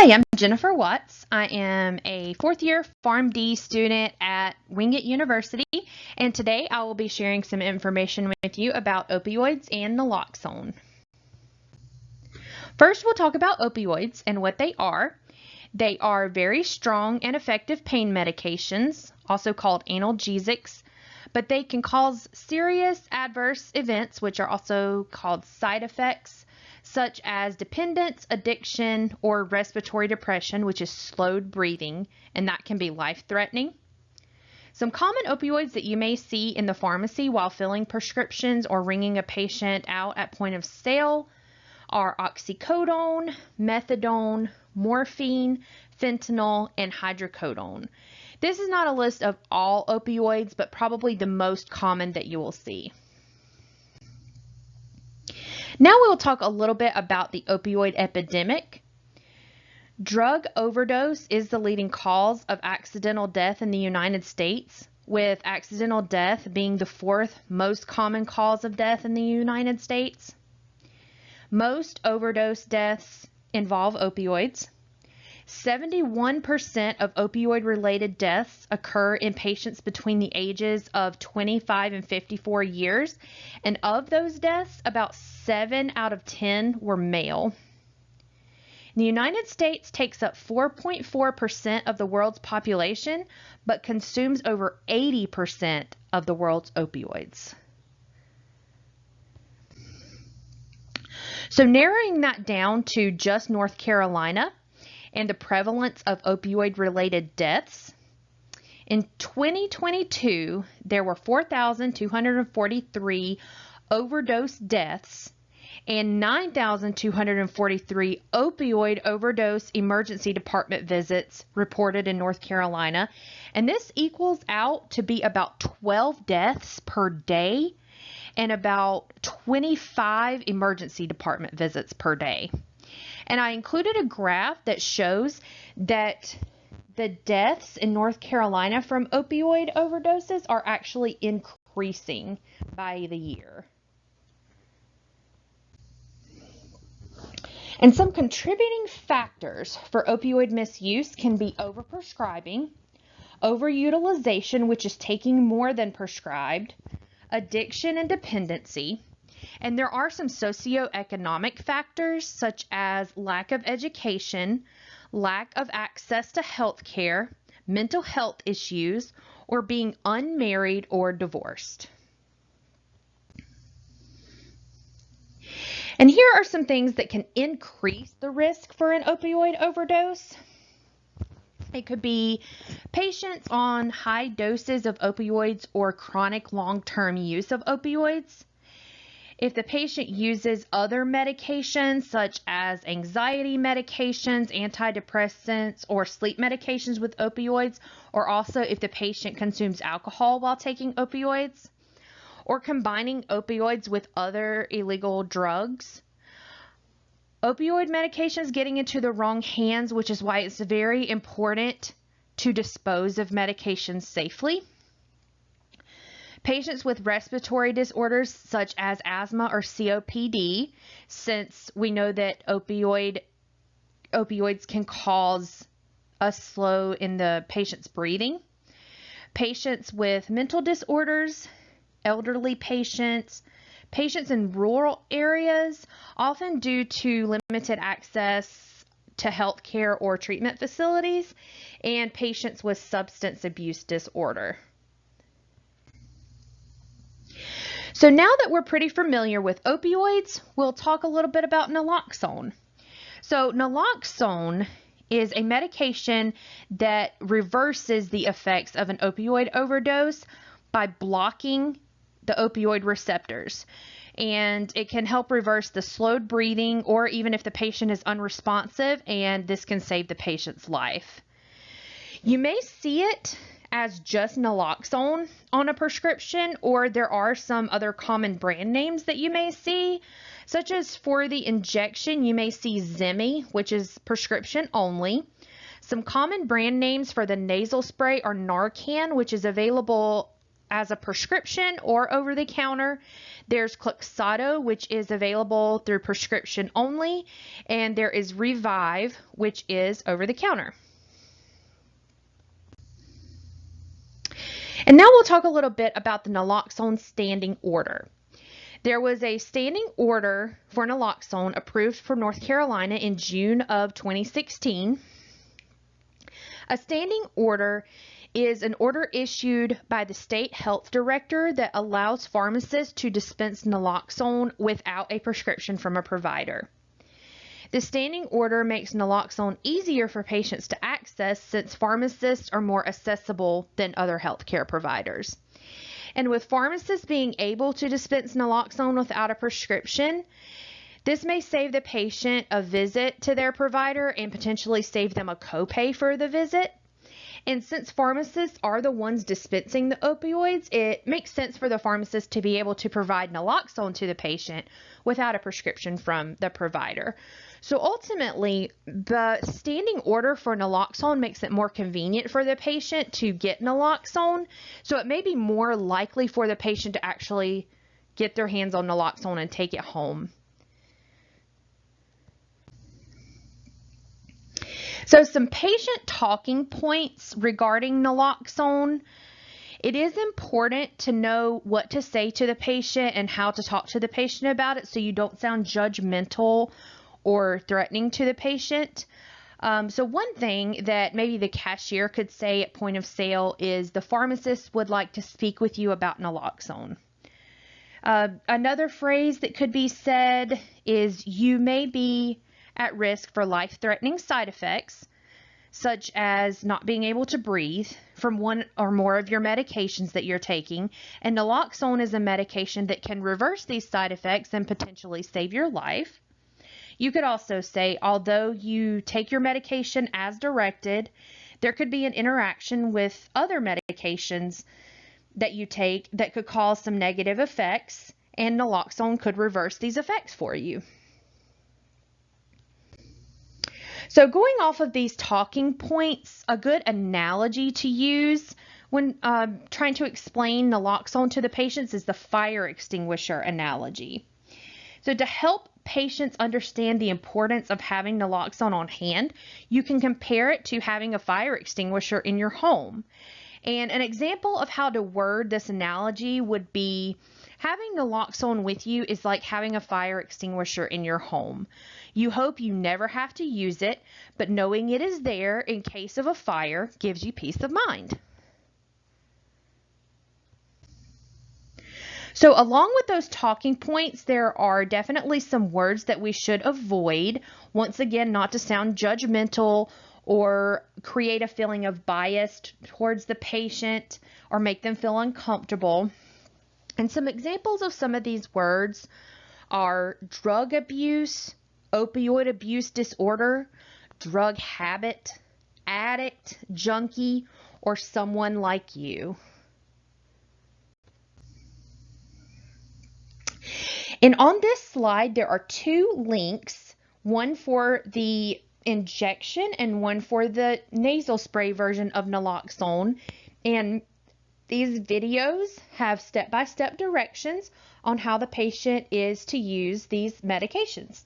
Hi, I'm Jennifer Watts. I am a fourth year PharmD student at Wingate University, and today I will be sharing some information with you about opioids and naloxone. First, we'll talk about opioids and what they are. They are very strong and effective pain medications, also called analgesics, but they can cause serious adverse events, which are also called side effects, such as dependence, addiction, or respiratory depression, which is slowed breathing, and that can be life-threatening. Some common opioids that you may see in the pharmacy while filling prescriptions or ringing a patient out at point of sale are oxycodone, methadone, morphine, fentanyl, and hydrocodone. This is not a list of all opioids, but probably the most common that you will see. Now we'll talk a little bit about the opioid epidemic. Drug overdose is the leading cause of accidental death in the United States, with accidental death being the fourth most common cause of death in the United States. Most overdose deaths involve opioids. 71% of opioid-related deaths occur in patients between the ages of 25 and 54 years, and of those deaths, about 7 out of 10 were male. The United States takes up 4.4% of the world's population, but consumes over 80% of the world's opioids. So narrowing that down to just North Carolina and the prevalence of opioid-related deaths, in 2022, there were 4,243 overdose deaths and 9,243 opioid overdose emergency department visits reported in North Carolina, and this equals out to be about 12 deaths per day and about 25 emergency department visits per day. And I included a graph that shows that the deaths in North Carolina from opioid overdoses are actually increasing by the year. And some contributing factors for opioid misuse can be overprescribing, overutilization, which is taking more than prescribed, addiction and dependency, and there are some socioeconomic factors such as lack of education, lack of access to health care, mental health issues, or being unmarried or divorced. And here are some things that can increase the risk for an opioid overdose. It could be patients on high doses of opioids or chronic long-term use of opioids. If the patient uses other medications such as anxiety medications, antidepressants, or sleep medications with opioids, or also if the patient consumes alcohol while taking opioids, or combining opioids with other illegal drugs. Opioid medications getting into the wrong hands, which is why it's very important to dispose of medications safely. Patients with respiratory disorders such as asthma or COPD, since we know that opioids can cause a slow in the patient's breathing. Patients with mental disorders, elderly patients, patients in rural areas, often due to limited access to health care or treatment facilities, and patients with substance abuse disorder. So now that we're pretty familiar with opioids, we'll talk a little bit about naloxone. So naloxone is a medication that reverses the effects of an opioid overdose by blocking the opioid receptors. And it can help reverse the slowed breathing, or even if the patient is unresponsive, and this can save the patient's life. You may see it as just naloxone on a prescription, or there are some other common brand names that you may see, such as for the injection, you may see Zemi, which is prescription only. Some common brand names for the nasal spray are Narcan, which is available as a prescription or over the counter. There's Cloxato, which is available through prescription only, and there is Revive, which is over the counter. And now we'll talk a little bit about the Naloxone standing order. There was a standing order for Naloxone approved for North Carolina in June of 2016. A standing order is an order issued by the state health director that allows pharmacists to dispense Naloxone without a prescription from a provider. The standing order makes Naloxone easier for patients to access since pharmacists are more accessible than other healthcare providers. And with pharmacists being able to dispense Naloxone without a prescription, this may save the patient a visit to their provider and potentially save them a copay for the visit. And since pharmacists are the ones dispensing the opioids, it makes sense for the pharmacist to be able to provide Naloxone to the patient without a prescription from the provider. So ultimately, the standing order for Naloxone makes it more convenient for the patient to get Naloxone. So it may be more likely for the patient to actually get their hands on Naloxone and take it home. So some patient talking points regarding Naloxone. It is important to know what to say to the patient and how to talk to the patient about it so you don't sound judgmental or threatening to the patient. So one thing that maybe the cashier could say at point of sale is the pharmacist would like to speak with you about Naloxone. Another phrase that could be said is you may be at risk for life-threatening side effects, such as not being able to breathe from one or more of your medications that you're taking. And Naloxone is a medication that can reverse these side effects and potentially save your life. You could also say, although you take your medication as directed, there could be an interaction with other medications that you take that could cause some negative effects, and Naloxone could reverse these effects for you. So going off of these talking points, a good analogy to use when trying to explain Naloxone to the patients is the fire extinguisher analogy. So to help patients understand the importance of having Naloxone on hand, you can compare it to having a fire extinguisher in your home. And an example of how to word this analogy would be having Naloxone with you is like having a fire extinguisher in your home. You hope you never have to use it, but knowing it is there in case of a fire gives you peace of mind. So along with those talking points, there are definitely some words that we should avoid. Once again, not to sound judgmental or create a feeling of bias towards the patient or make them feel uncomfortable. And some examples of some of these words are drug abuse, opioid abuse disorder, drug habit, addict, junkie, or someone like you. And on this slide, there are two links, one for the injection and one for the nasal spray version of Naloxone. And these videos have step-by-step directions on how the patient is to use these medications.